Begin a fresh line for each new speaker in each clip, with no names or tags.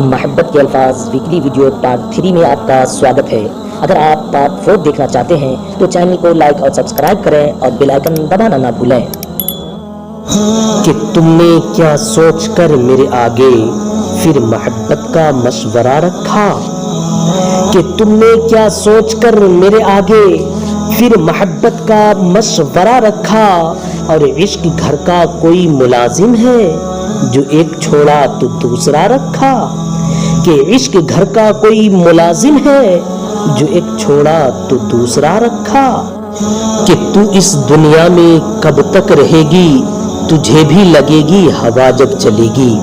محبت کے الفاظ ویکلی ویڈیو پارٹ 3 میں آپ کا سواگت ہے۔ اگر آپ پارٹ 4 دیکھنا چاہتے ہیں تو چینل کو لائک اور سبسکرائب کریں اور بیل آئیکن دبانا نہ بھولیں۔ کہ تم نے کیا سوچ کر میرے آگے پھر محبت کا مشورہ رکھا؟ کہ تم نے کیا سوچ کر میرے آگے پھر محبت کا مشورہ رکھا؟ اور عشق گھر کا کوئی ملازم ہے جو ایک چھوڑا تو دوسرا رکھا؟ کہ عشق گھر کا کوئی ملازم ہے جو ایک چھوڑا تو دوسرا رکھا؟ کہ تو اس دنیا میں کب تک رہے گی، تجھے بھی لگے گی ہوا جب چلے گی۔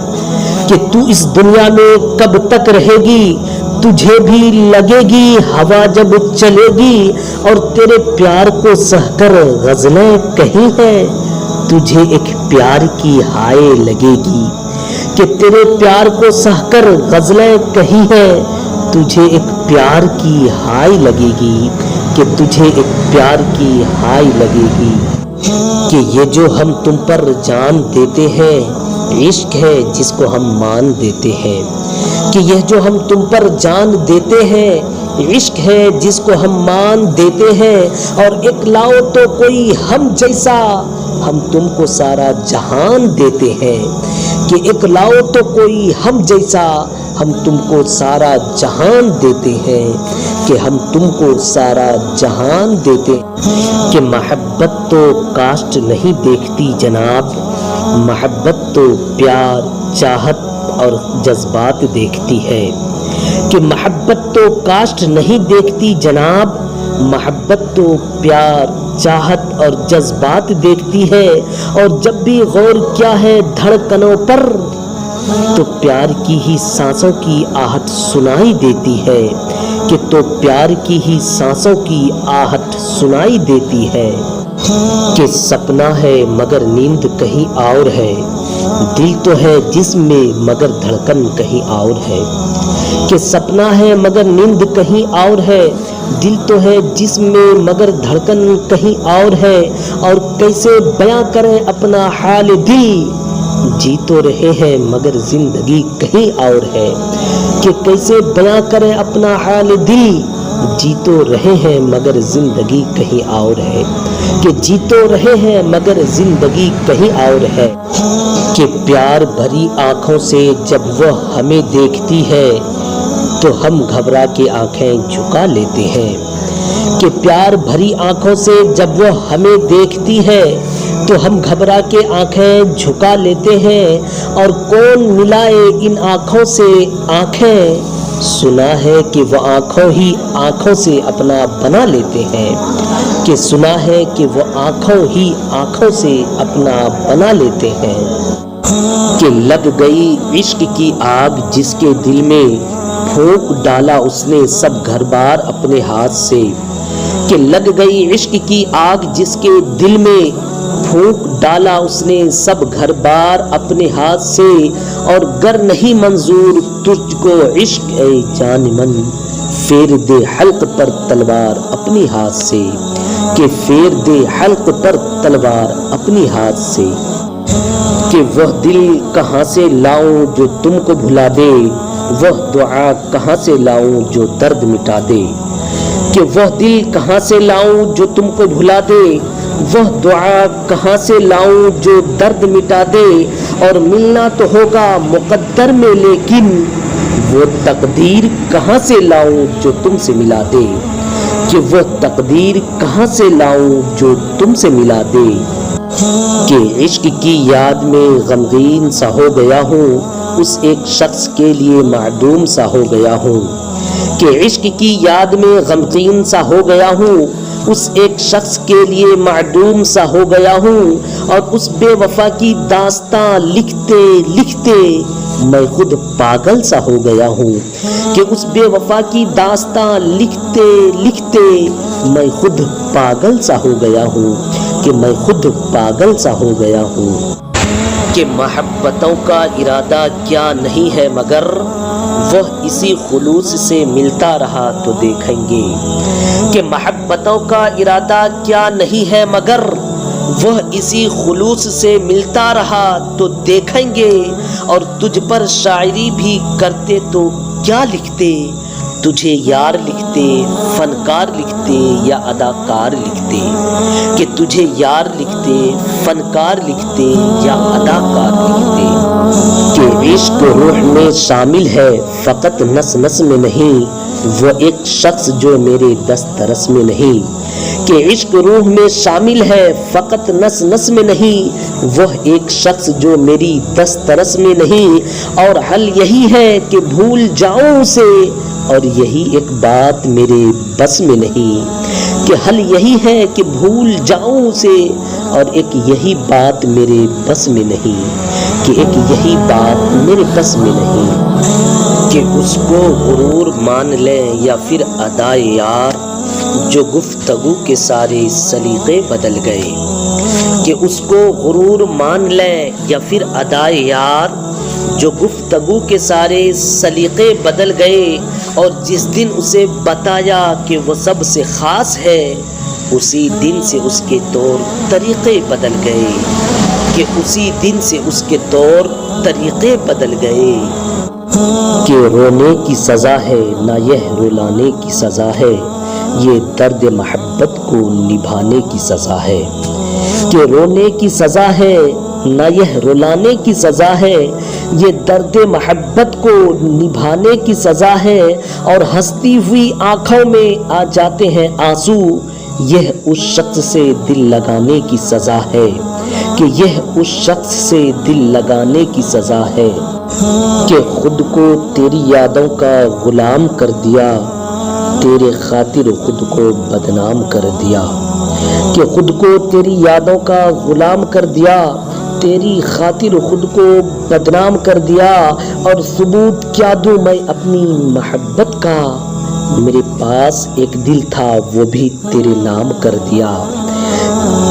کہ تو اس دنیا میں کب تک رہے گی، تجھے بھی لگے گی ہوا جب چلے گی۔ اور تیرے پیار کو سہ کر غزلیں کہیں ہیں، تجھے ایک پیار کی ہائے لگے گی۔ کہ تیرے پیار کو سہ کر غزلیں کہیں ہیں، تجھے ایک پیار کی ہائے لگے گی، کہ تجھے ایک پیار کی ہائے لگے گی۔ کہ یہ جو ہم تم پر جان دیتے ہیں، عشق ہے جس کو ہم مان دیتے ہیں۔ کہ یہ جو ہم تم پر جان دیتے ہیں، عشق ہے جس کو ہم مان دیتے ہیں۔ اور ایک لاؤ تو کوئی ہم جیسا، ہم تم کو سارا جہان دیتے ہیں۔ کہ ایک لاؤ تو کوئی ہم جیسا، ہم تم کو سارا جہان دیتے ہیں۔ کہ ہم تم کو سارا جہان دیتے ہیں۔ کہ محبت تو کاسٹ نہیں دیکھتی جناب، محبت تو پیار، چاہت اور جذبات دیکھتی ہے۔ کہ محبت تو کاسٹ نہیں دیکھتی جناب، محبت تو پیار، چاہت اور جذبات دیکھتی ہے۔ اور جب بھی غور کیا ہے دھڑکنوں پر، تو پیار کی ہی سانسوں کی آہٹ سنائی دیتی ہے۔ کہ تو پیار کی ہی سانسوں کی آہٹ سنائی دیتی ہے۔ کہ سپنا ہے مگر نیند کہیں اور ہے، دل تو ہے جسم میں مگر دھڑکن کہیں اور ہے۔ کہ سپنا ہے مگر نیند کہیں اور ہے، دل تو ہے جسم میں مگر دھڑکن کہیں اور ہے۔ اور کیسے بیاں کریں اپنا حال دل، جی تو رہے ہیں مگر زندگی کہیں اور ہے۔ کہ کیسے بیاں کریں اپنا حال دل، جی تو رہے ہیں مگر زندگی کہیں اور ہے۔ کہ جی تو رہے ہیں مگر زندگی کہیں اور ہے۔ کہ پیار بھری آنکھوں سے جب وہ ہمیں دیکھتی ہے، تو ہم گھبرا کے آنکھیں جھکا لیتے ہیں۔ کہ پیار بھری آنکھوں سے جب وہ ہمیں دیکھتی ہے، تو ہم گھبرا کے آنکھیں جھکا لیتے ہیں۔ اور کون ملائے ان آنکھوں سے آنکھیں، سنا ہے کہ وہ آنکھوں ہی آنکھوں سے اپنا بنا لیتے ہیں۔ کہ سنا ہے کہ وہ آنکھوں ہی آنکھوں سے اپنا بنا لیتے ہیں۔ کہ لگ گئی عشق کی آگ جس کے دل میں، پھونک ڈالا اس نے سب گھر بار اپنے ہاتھ سے۔ کہ لگ گئی عشق کی آگ جس کے دل میں، پھونک ڈالا اس نے سب گھر بار اپنے ہاتھ سے۔ اور گر نہیں منظور تجھ کو عشق اے جان من، پھیر دے حلق پر تلوار اپنی ہاتھ سے۔ کہ پھیر دے حلق پر تلوار اپنی ہاتھ سے۔ کہ وہ دل کہاں سے لاؤں جو تم کو بھلا دے، وہ دعا کہاں سے لاؤں جو درد مٹا دے۔ کہ وہ دل کہاں سے لاؤں جو تم کو بھلا دے، وہ دعا کہاں سے لاؤں جو درد مٹا دے۔ اور ملنا تو ہوگا مقدر میں لیکن، وہ تقدیر کہاں سے لاؤں جو تم سے ملا دے۔ کہ وہ تقدیر کہاں سے لاؤں جو تم سے ملا دے۔ کہ عشق کی یاد میں غمگین سا ہو گیا ہوں، اس ایک شخص کے لیے معدوم سا ہو گیا ہوں۔ کہ عشق کی یاد میں غمگین سا ہو گیا ہوں، اس ایک شخص کے لیے معدوم سا ہو گیا ہوں۔ اور اس بے وفا کی داستاں لکھتے لکھتے میں خود پاگل سا ہو گیا ہوں۔ کہ اس بے وفا کی داستاں لکھتے لکھتے میں خود پاگل سا ہو گیا ہوں، کہ میں خود پاگل سا ہو گیا ہوں۔ کہ محبتوں کا ارادہ کیا نہیں ہے مگر، وہ اسی خلوص سے ملتا رہا تو دیکھیں گے۔ کہ محبتوں کا ارادہ کیا نہیں ہے مگر،
وہ اسی خلوص سے ملتا رہا تو دیکھیں گے، اور تجھ پر شاعری بھی کرتے تو کیا لکھتے، تجھے یار لکھتے، فنکار لکھتے یا اداکار لکھتے، کہ تجھے یار لکھتے، فنکار لکھتے یا اداکار لکھتے، کہ عشق روح میں شامل ہے فقط نس نس میں نہیں، وہ ایک شخص جو میرے دسترس میں نہیں، کہ عشق روح میں شامل ہے فقط نس نس میں نہیں، وہ ایک شخص جو میری دسترس میں نہیں، اور حل یہی ہے کہ بھول جاؤں اسے، اور یہی ایک بات میرے بس میں نہیں، کہ حل یہی ہے کہ بھول جاؤں اسے، اور ایک یہی بات میرے بس میں نہیں، کہ ایک یہی بات میرے بس میں نہیں، کہ اس کو غرور مان لیں یا پھر ادائے یار، جو گفتگو کے سارے سلیقے بدل گئے، کہ اس کو غرور مان لیں یا پھر ادائے یار، جو گفتگو کے سارے سلیقے بدل گئے، اور جس دن اسے بتایا کہ وہ سب سے خاص ہے، اسی دن سے اس کے طور طریقے بدل گئے، کہ اسی دن سے اس کے طور طریقے بدل گئے، کہ رونے کی سزا ہے نہ یہ رلانے کی سزا ہے، یہ درد محبت کو نبھانے کی سزا ہے، کہ رونے کی سزا ہے نہ یہ رلانے کی سزا ہے، یہ درد محبت کو نبھانے کی سزا ہے، اور ہنستی ہوئی آنکھوں میں آ جاتے ہیں آنسو، یہ اس شخص سے دل لگانے کی سزا ہے، کہ یہ اس شخص سے دل لگانے کی سزا ہے، کہ خود کو تیری یادوں کا غلام کر دیا، تیرے خاطر خود کو بدنام کر دیا، کہ خود کو تیری یادوں کا غلام کر دیا، تیری خاطر خود کو بدنام کر دیا، اور ثبوت کیا دوں میں اپنی محبت کا، میرے پاس ایک دل تھا وہ بھی تیرے نام کر دیا،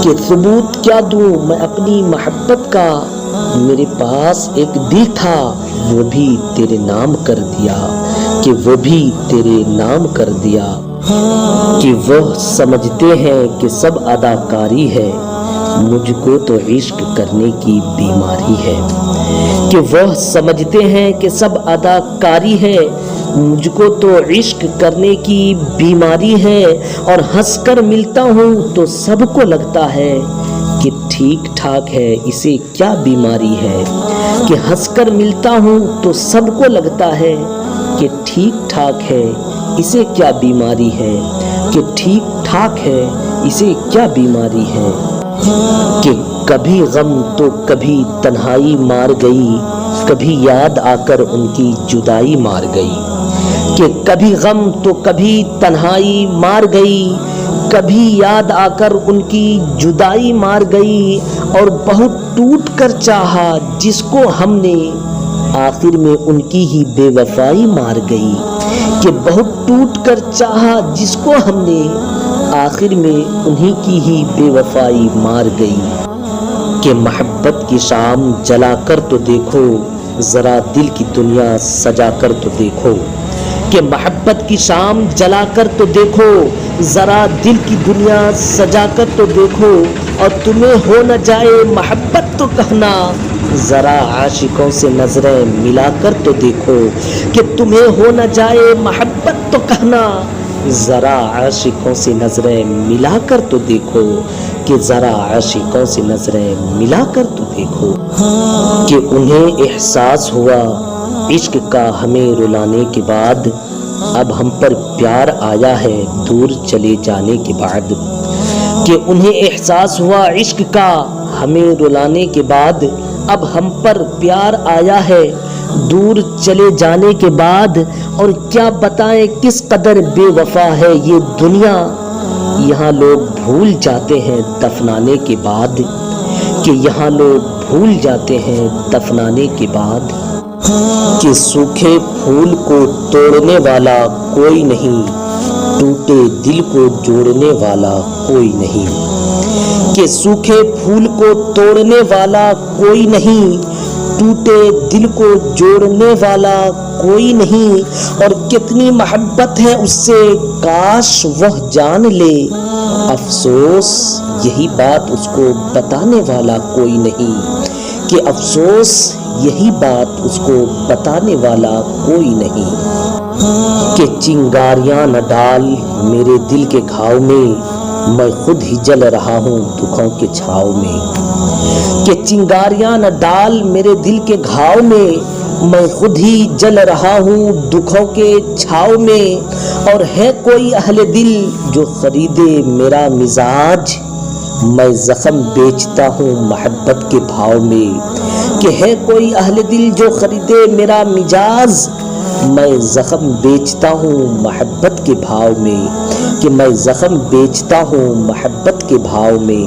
کہ ثبوت کیا دوں میں اپنی محبت کا، میرے پاس ایک دل تھا وہ بھی تیرے نام کر دیا، کہ وہ بھی تیرے نام کر دیا، کہ وہ سمجھتے ہیں کہ سب اداکاری ہے، مجھ کو تو عشق کرنے کی بیماری ہے، کہ وہ سمجھتے ہیں کہ سب اداکاری ہے، مجھ کو تو عشق کرنے کی بیماری ہے، اور ہنس کر ملتا ہوں تو سب کو لگتا ہے کہ ٹھیک ٹھاک ہے، اسے کیا بیماری ہے، کہ ہنس کر ملتا ہوں تو سب کو لگتا ہے کہ ٹھیک ٹھاک ہے، اسے کیا بیماری ہے، کہ ٹھیک ٹھاک ہے، اسے کیا بیماری ہے، کہ کبھی غم تو کبھی تنہائی مار گئی، کبھی یاد آ کر ان کی جدائی مار گئی، کہ کبھی غم تو کبھی تنہائی مار گئی، کبھی یاد آ کر ان کی جدائی مار گئی، اور بہت ٹوٹ کر چاہا جس کو ہم نے، آخر میں ان کی ہی بے وفائی مار گئی، کہ بہت ٹوٹ کر چاہا جس کو ہم نے، آخر میں انہی کی ہی بے وفائی مار گئی، کہ محبت کی شام جلا کر تو دیکھو، ذرا دل کی دنیا سجا کر تو دیکھو، کہ محبت کی شام جلا کر تو دیکھو، ذرا دل کی دنیا سجا کر تو دیکھو، اور تمہیں ہو نہ جائے محبت تو کہنا، ذرا عاشقوں سے نظریں ملا کر تو دیکھو، کہ تمہیں ہو نہ جائے محبت تو کہنا، ذرا عاشقوں سے نظریں ملا کر تو دیکھو، کہ ذرا عاشقوں سے نظریں ملا کر تو دیکھو، کہ انہیں احساس ہوا عشق کا ہمیں رلانے کے بعد، اب ہم پر پیار آیا ہے دور چلے جانے کے بعد، کہ انہیں احساس ہوا عشق کا ہمیں رلانے کے بعد، اب ہم پر پیار آیا ہے دور چلے جانے کے بعد، اور کیا بتائیں کس قدر بے وفا ہے یہ دنیا، یہاں لوگ بھول جاتے ہیں دفنانے کے بعد، کہ یہاں لوگ بھول جاتے ہیں دفنانے کے بعد، کہ سوکھے پھول کو توڑنے والا کوئی نہیں، ٹوٹے دل کو جوڑنے والا کوئی نہیں، کہ سوکھے پھول کو توڑنے والا کوئی نہیں، ٹوٹے دل کو جوڑنے والا کوئی نہیں، اور کتنی محبت ہے اس سے کاش وہ جان لے، افسوس یہی بات اس کو بتانے والا کوئی نہیں، کہ افسوس یہی بات اس کو بتانے والا کوئی نہیں، کہ چنگاریاں نہ ڈال میرے دل کے گھاؤ میں، میں خود ہی جل رہا ہوں دکھوں کے چھاؤ میں، کہ چنگاریاں نہ ڈال میرے دل کے گھاؤ میں، میں خود ہی جل رہا ہوں دکھوں کے چھاؤ میں، اور ہے کوئی اہل دل جو خریدے میرا مزاج، میں زخم بیچتا ہوں محبت کے بھاؤ میں، کہ ہے کوئی اہل دل جو خریدے میرا مزاج، میں زخم بیچتا ہوں محبت کے بھاؤ میں، کہ میں زخم بیچتا ہوں محبت کے بھاؤ میں،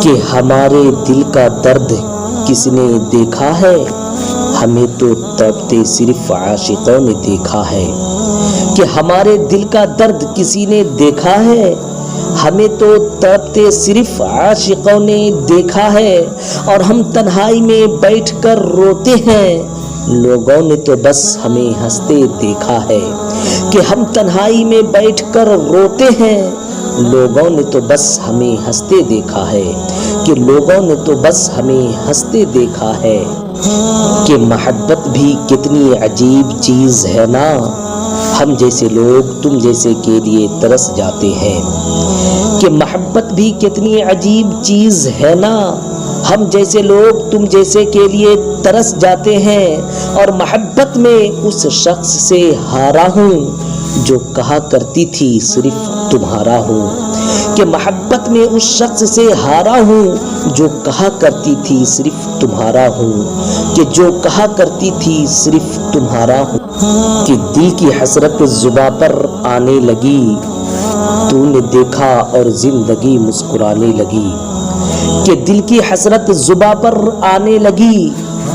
کہ ہمارے دل کا درد کس نے دیکھا ہے، ہمیں تو تڑپتے صرف عاشقوں نے دیکھا ہے، کہ ہمارے دل کا درد کسی نے دیکھا ہے، ہمیں تو تڑپتے صرف عاشقوں نے دیکھا ہے، اور ہم تنہائی میں بیٹھ کر روتے ہیں، لوگوں نے تو بس ہمیں ہنستے دیکھا ہے، کہ ہم تنہائی میں بیٹھ کر روتے ہیں، لوگوں نے تو بس ہمیں ہنستے دیکھا ہے، کہ لوگوں نے تو بس ہمیں ہنستے دیکھا ہے، کہ محبت بھی کتنی عجیب چیز ہے نا، ہم جیسے لوگ تم جیسے کے لیے ترس جاتے ہیں، کہ محبت بھی کتنی عجیب چیز ہے نا، ہم جیسے لوگ تم جیسے کے لیے ترس جاتے ہیں، اور محبت میں اس شخص سے ہارا ہوں جو کہا کرتی تھی صرف تمہارا ہوں، کہ محبت میں اس شخص سے ہارا ہوں جو کہا کرتی تھی صرف تمہارا ہوں، کہ جو کہا کرتی تھی صرف تمہارا ہوں، کہ دل کی حسرت زباں پر آنے لگی، تو نے دیکھا اور زندگی مسکرانے لگی، کہ دل کی حسرت زباں پر آنے لگی،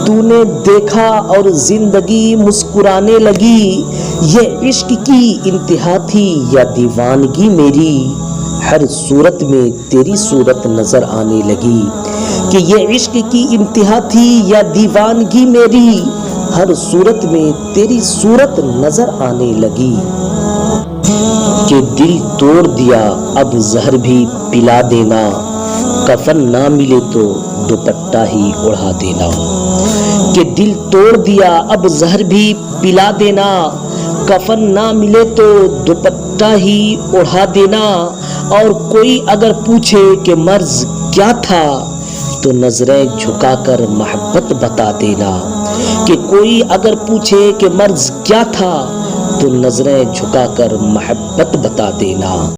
تو نے دیکھا اور زندگی مسکرانے لگی، یہ عشق کی انتہا تھی یا دیوانگی میری، ہر صورت میں تیری صورت نظر آنے لگی، کہ یہ عشق کی انتہا تھی یا دیوانگی میری، ہر صورت میں تیری صورت نظر آنے لگی، کہ دل توڑ دیا اب زہر بھی پلا دینا، کفن نہ ملے تو دوپٹہ ہی اڑا دینا، کہ دل توڑ دیا اب زہر بھی پلا دینا، کفن نہ ملے تو دوپٹہ ہی اڑا دینا، اور کوئی اگر پوچھے کہ مرض کیا تھا تو نظریں جھکا کر محبت بتا دینا، کہ کوئی اگر پوچھے کہ مرض کیا تھا تو نظریں جھکا کر محبت بتا دینا۔